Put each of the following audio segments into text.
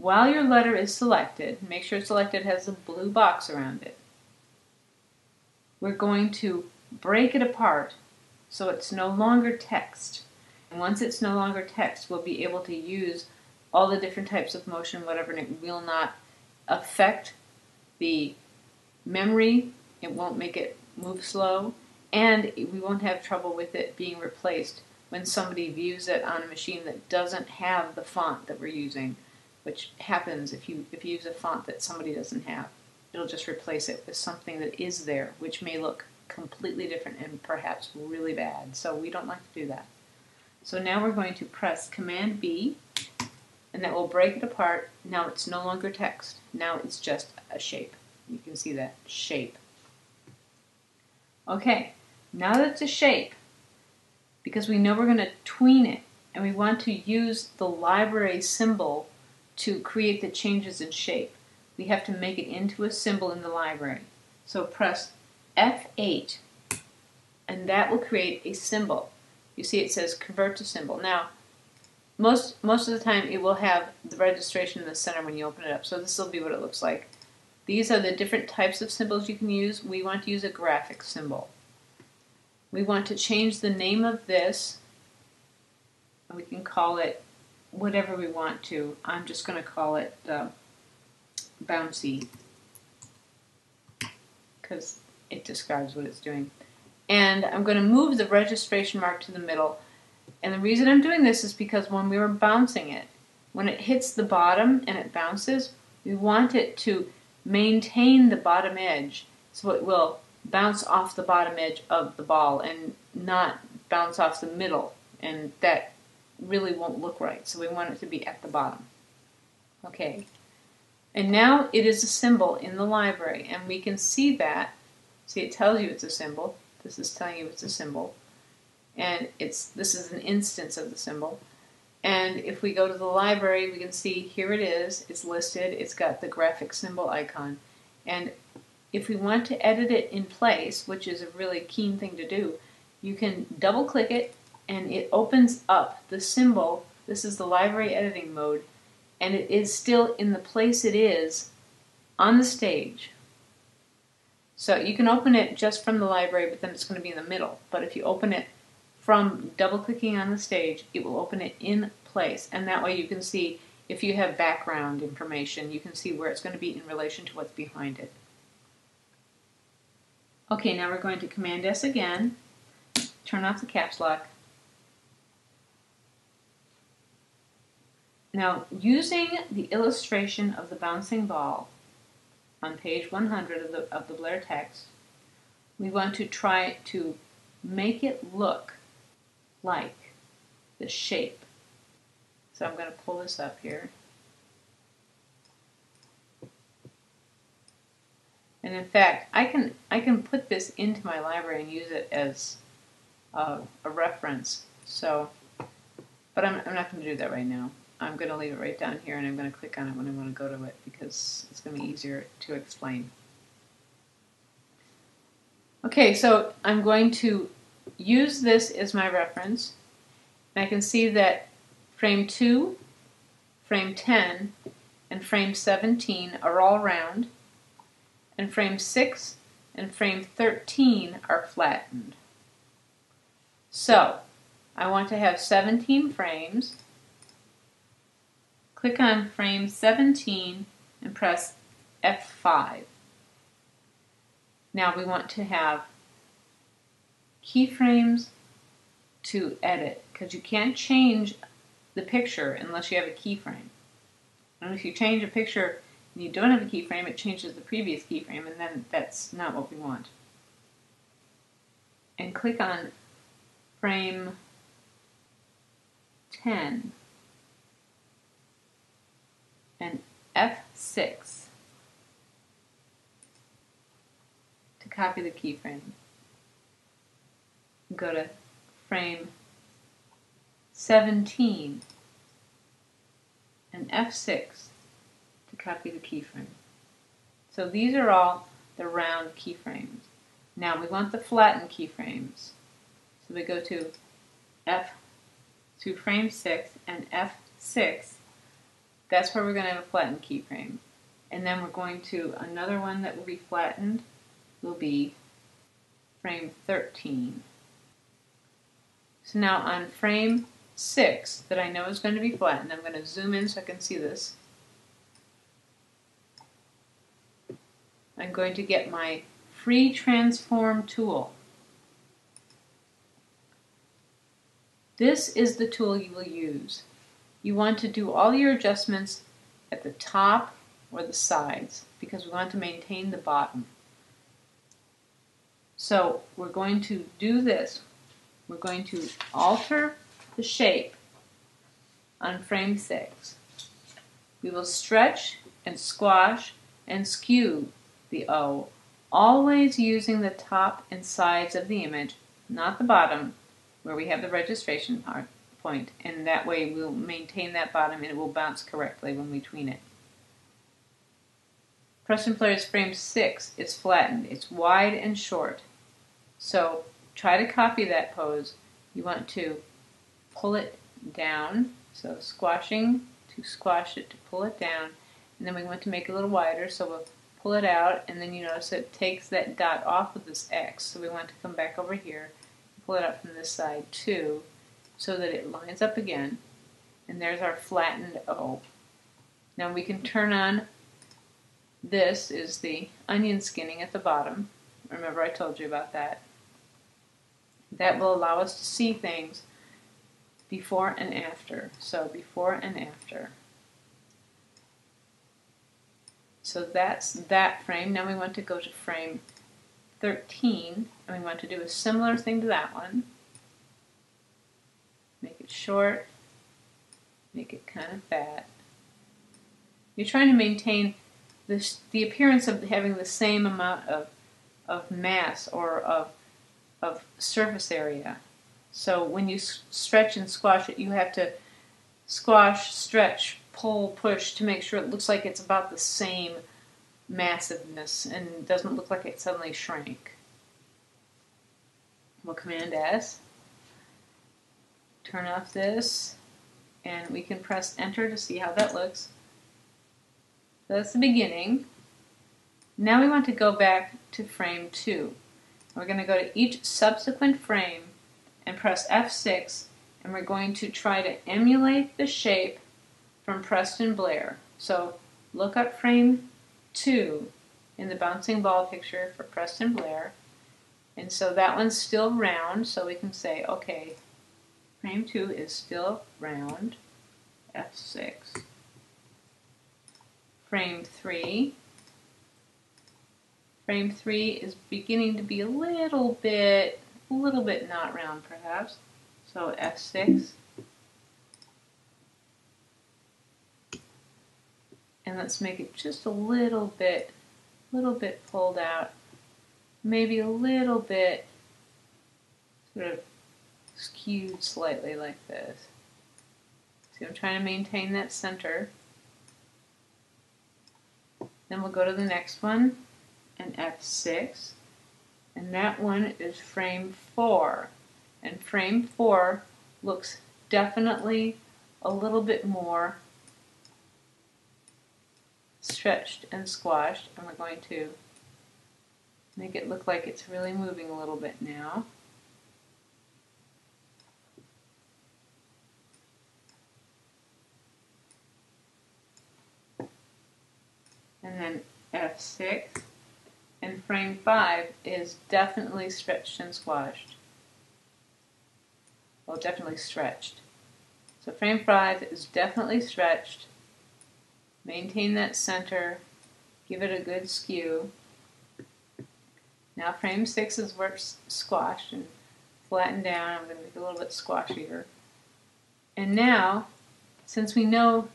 while your letter is selected, make sure selected has a blue box around it. We're going to break it apart so it's no longer text. And once it's no longer text, we'll be able to use all the different types of motion, whatever, and it will not affect the memory. It won't make it move slow, and we won't have trouble with it being replaced when somebody views it on a machine that doesn't have the font that we're using, which happens if you use a font that somebody doesn't have. It'll just replace it with something that is there, which may look completely different and perhaps really bad. So we don't like to do that. So now we're going to press Command B, and that will break it apart. Now it's no longer text. Now it's just a shape. You can see that shape. Okay, now that it's a shape, because we know we're going to tween it, and we want to use the library symbol to create the changes in shape, we have to make it into a symbol in the library. So press F8, and that will create a symbol. You see it says convert to symbol. Now, most of the time it will have the registration in the center when you open it up. So this will be what it looks like. These are the different types of symbols you can use. We want to use a graphic symbol. We want to change the name of this, and we can call it whatever we want to. I'm just going to call it Bouncy, because it describes what it's doing. And I'm going to move the registration mark to the middle. And the reason I'm doing this is because when we were bouncing it, when it hits the bottom and it bounces, we want it to maintain the bottom edge so it will bounce off the bottom edge of the ball and not bounce off the middle, and that really won't look right, so we want it to be at the bottom. Okay, and now it is a symbol in the library, and we can see that. See, it tells you it's a symbol. This is telling you it's a symbol, and this is an instance of the symbol. And if we go to the library, we can see here it is. It's listed. It's got the graphic symbol icon. And if we want to edit it in place, which is a really keen thing to do, you can double-click it, and it opens up the symbol. This is the library editing mode, and it is still in the place it is on the stage. So you can open it just from the library, but then it's going to be in the middle. But if you open it from double-clicking on the stage, it will open it in place, and that way you can see, if you have background information, you can see where it's going to be in relation to what's behind it. Okay, now we're going to Command S again, turn off the caps lock. Now, using the illustration of the bouncing ball on page 100 of the Blair text, we want to try to make it look like the shape. So I'm going to pull this up here. And in fact, I can put this into my library and use it as a reference. So, but I'm not going to do that right now. I'm going to leave it right down here, and I'm going to click on it when I want to go to it, because it's going to be easier to explain. Okay, so I'm going to use this as my reference. And I can see that frame 2, frame 10, and frame 17 are all round, and frame 6 and frame 13 are flattened. So, I want to have 17 frames. Click on frame 17 and press F5. Now we want to have keyframes to edit, because you can't change the picture unless you have a keyframe. And if you change a picture and you don't have a keyframe, it changes the previous keyframe, and then that's not what we want. And click on frame 10 and F6 to copy the keyframe. Go to frame 17 and F6 to copy the keyframe. So these are all the round keyframes. Now we want the flattened keyframes. So we go to frame 6 and F6, That's where we're going to have a flattened keyframe. And then we're going to, another one that will be flattened will be frame 13. So now on frame 6 that I know is going to be flattened, I'm going to zoom in so I can see this. I'm going to get my free transform tool. This is the tool you will use. You want to do all your adjustments at the top or the sides because we want to maintain the bottom. So we're going to do this. We're going to alter the shape on frame 6. We will stretch and squash and skew the O, always using the top and sides of the image, not the bottom, where we have the registration point, and that way we'll maintain that bottom and it will bounce correctly when we tween it. Preston Player's frame 6 is flattened. It's wide and short. So try to copy that pose. You want to pull it down, so squashing to squash it to pull it down, and then we want to make it a little wider, so we'll pull it out, and then you notice it takes that dot off of this X, so we want to come back over here, pull it up from this side too, so that it lines up again, and there's our flattened O. Now we can turn on, this is the onion skinning at the bottom. Remember I told you about that. That will allow us to see things before and after. So before and after. So that's that frame. Now we want to go to frame 13, and we want to do a similar thing to that one. Make it short, make it kind of fat. You're trying to maintain the appearance of having the same amount of mass or of surface area. So when you stretch and squash it, you have to squash, stretch, pull, push to make sure it looks like it's about the same massiveness and doesn't look like it suddenly shrank. We'll Command S, turn off this, and we can press Enter to see how that looks. So that's the beginning. Now we want to go back to frame 2. We're going to go to each subsequent frame and press F6, and we're going to try to emulate the shape from Preston Blair. So look up frame 2 in the bouncing ball picture for Preston Blair. And so that one's still round, so we can say, okay, frame 2 is still round, F6. Frame 3. Frame 3 is beginning to be a little bit not round perhaps. So F6. And let's make it just a little bit pulled out. Maybe a little bit sort of skewed slightly like this. See, I'm trying to maintain that center. Then we'll go to the next one and F6, and that one is frame 4, and frame 4 looks definitely a little bit more stretched and squashed, and we're going to make it look like it's really moving a little bit now. And then F6, and frame 5 is definitely stretched and squashed. Well, definitely stretched. So frame 5 is definitely stretched. Maintain that center. Give it a good skew. Now frame 6 is where it's squashed and flattened down. I'm going to make it a little bit squashier. And now, since we know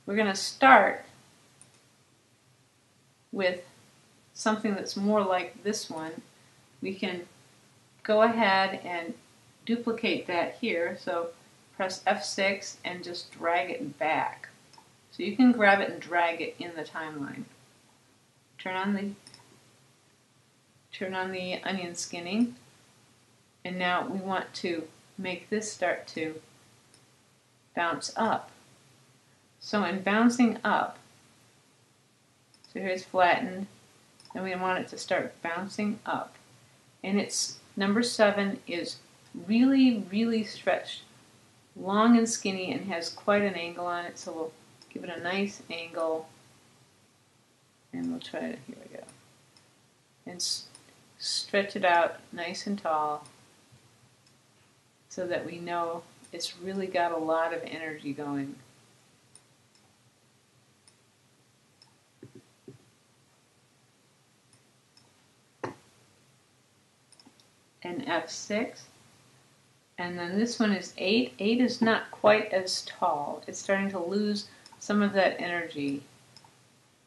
we're going to start with something that's more like this one, we can go ahead and duplicate that here. So press F6 and just drag it back. So you can grab it and drag it in the timeline. Turn on the onion skinning, and now we want to make this start to bounce up. So in bouncing up, so here's flattened, then we want it to start bouncing up. And it's number 7 is really, really stretched, long and skinny, and has quite an angle on it. So we'll give it a nice angle, and we'll try it. Here we go. And stretch it out nice and tall, so that we know it's really got a lot of energy going. And F6. And then this one is 8. 8 is not quite as tall. It's starting to lose some of that energy.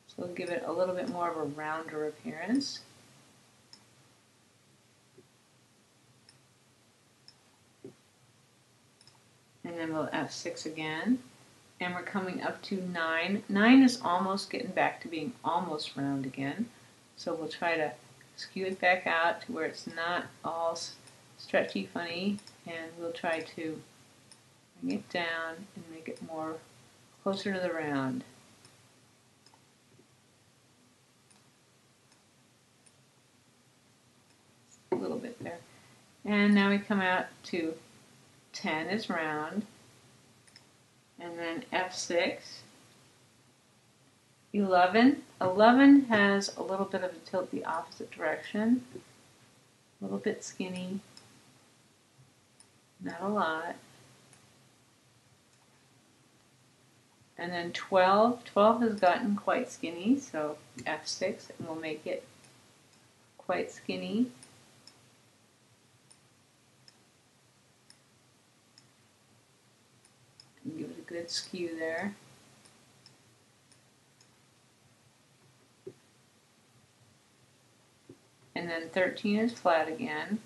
So we'll give it a little bit more of a rounder appearance. And then we'll F6 again. And we're coming up to 9. 9 is almost getting back to being almost round again. So we'll try to skew it back out to where it's not all stretchy funny, and we'll try to bring it down and make it more closer to the round. A little bit there. And now we come out to 10 is round, and then F6. 11. 11 has a little bit of a tilt the opposite direction. A little bit skinny. Not a lot. And then 12. 12 has gotten quite skinny, so F6, and we'll make it quite skinny. And give it a good skew there. And then 13 is flat again.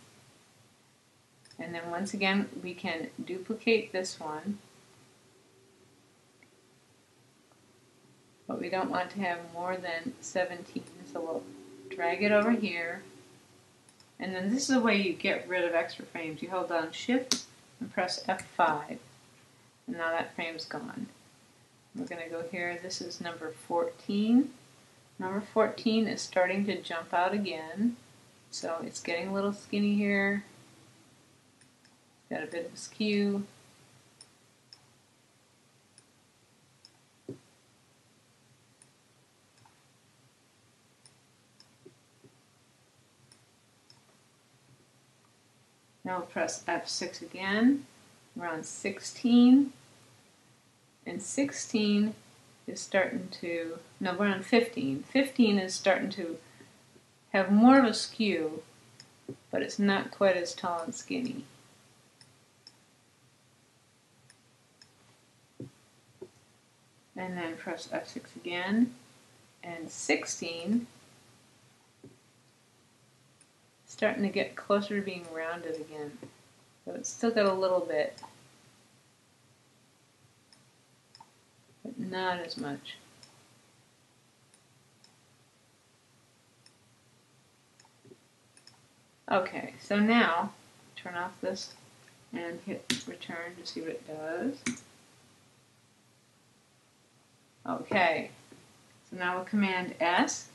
And then once again, we can duplicate this one. But we don't want to have more than 17. So we'll drag it over here. And then this is the way you get rid of extra frames. You hold down Shift and press F5. And now that frame's gone. We're going to go here. This is number 14. Number 14 is starting to jump out again. So it's getting a little skinny here. Got a bit of a skew. Now we'll press F6 again. We're on 16. And 16 is starting to, no, we're on 15. 15 is starting to have more of a skew, but it's not quite as tall and skinny. And then press F6 again, and 16 starting to get closer to being rounded again. So it's still got a little bit, but not as much. Okay, so now turn off this and hit return to see what it does. Okay, so now we'll Command S